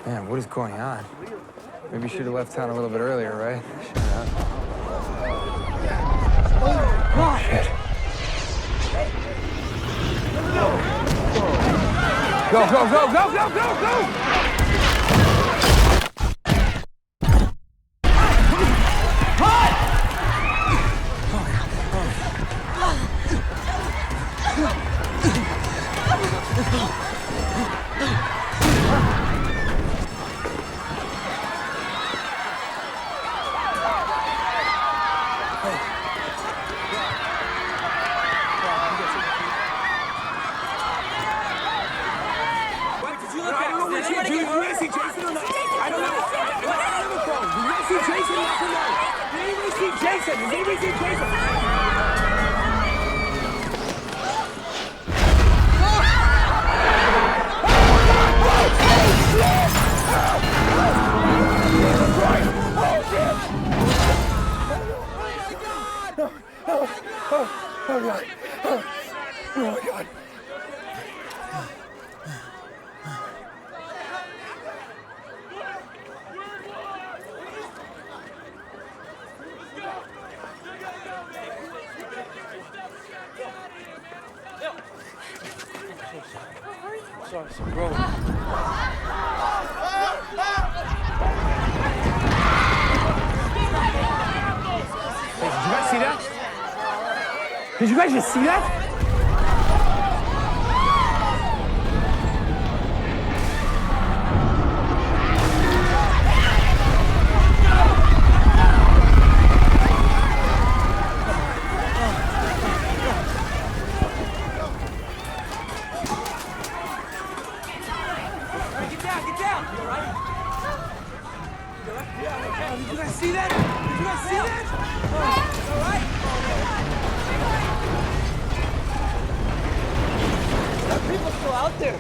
Man, what is going on? Maybe you should have left town a little bit earlier, right? Shut up. Oh, shit. Go, go, go, go, go, go, go! Oh, God. Oh, God. Sorry, bro. Hey, did you guys see that? Did you guys just see that? Get down! You all right? Yeah, did you guys see that? Did you guys see that? Oh, all right? There are people still out there.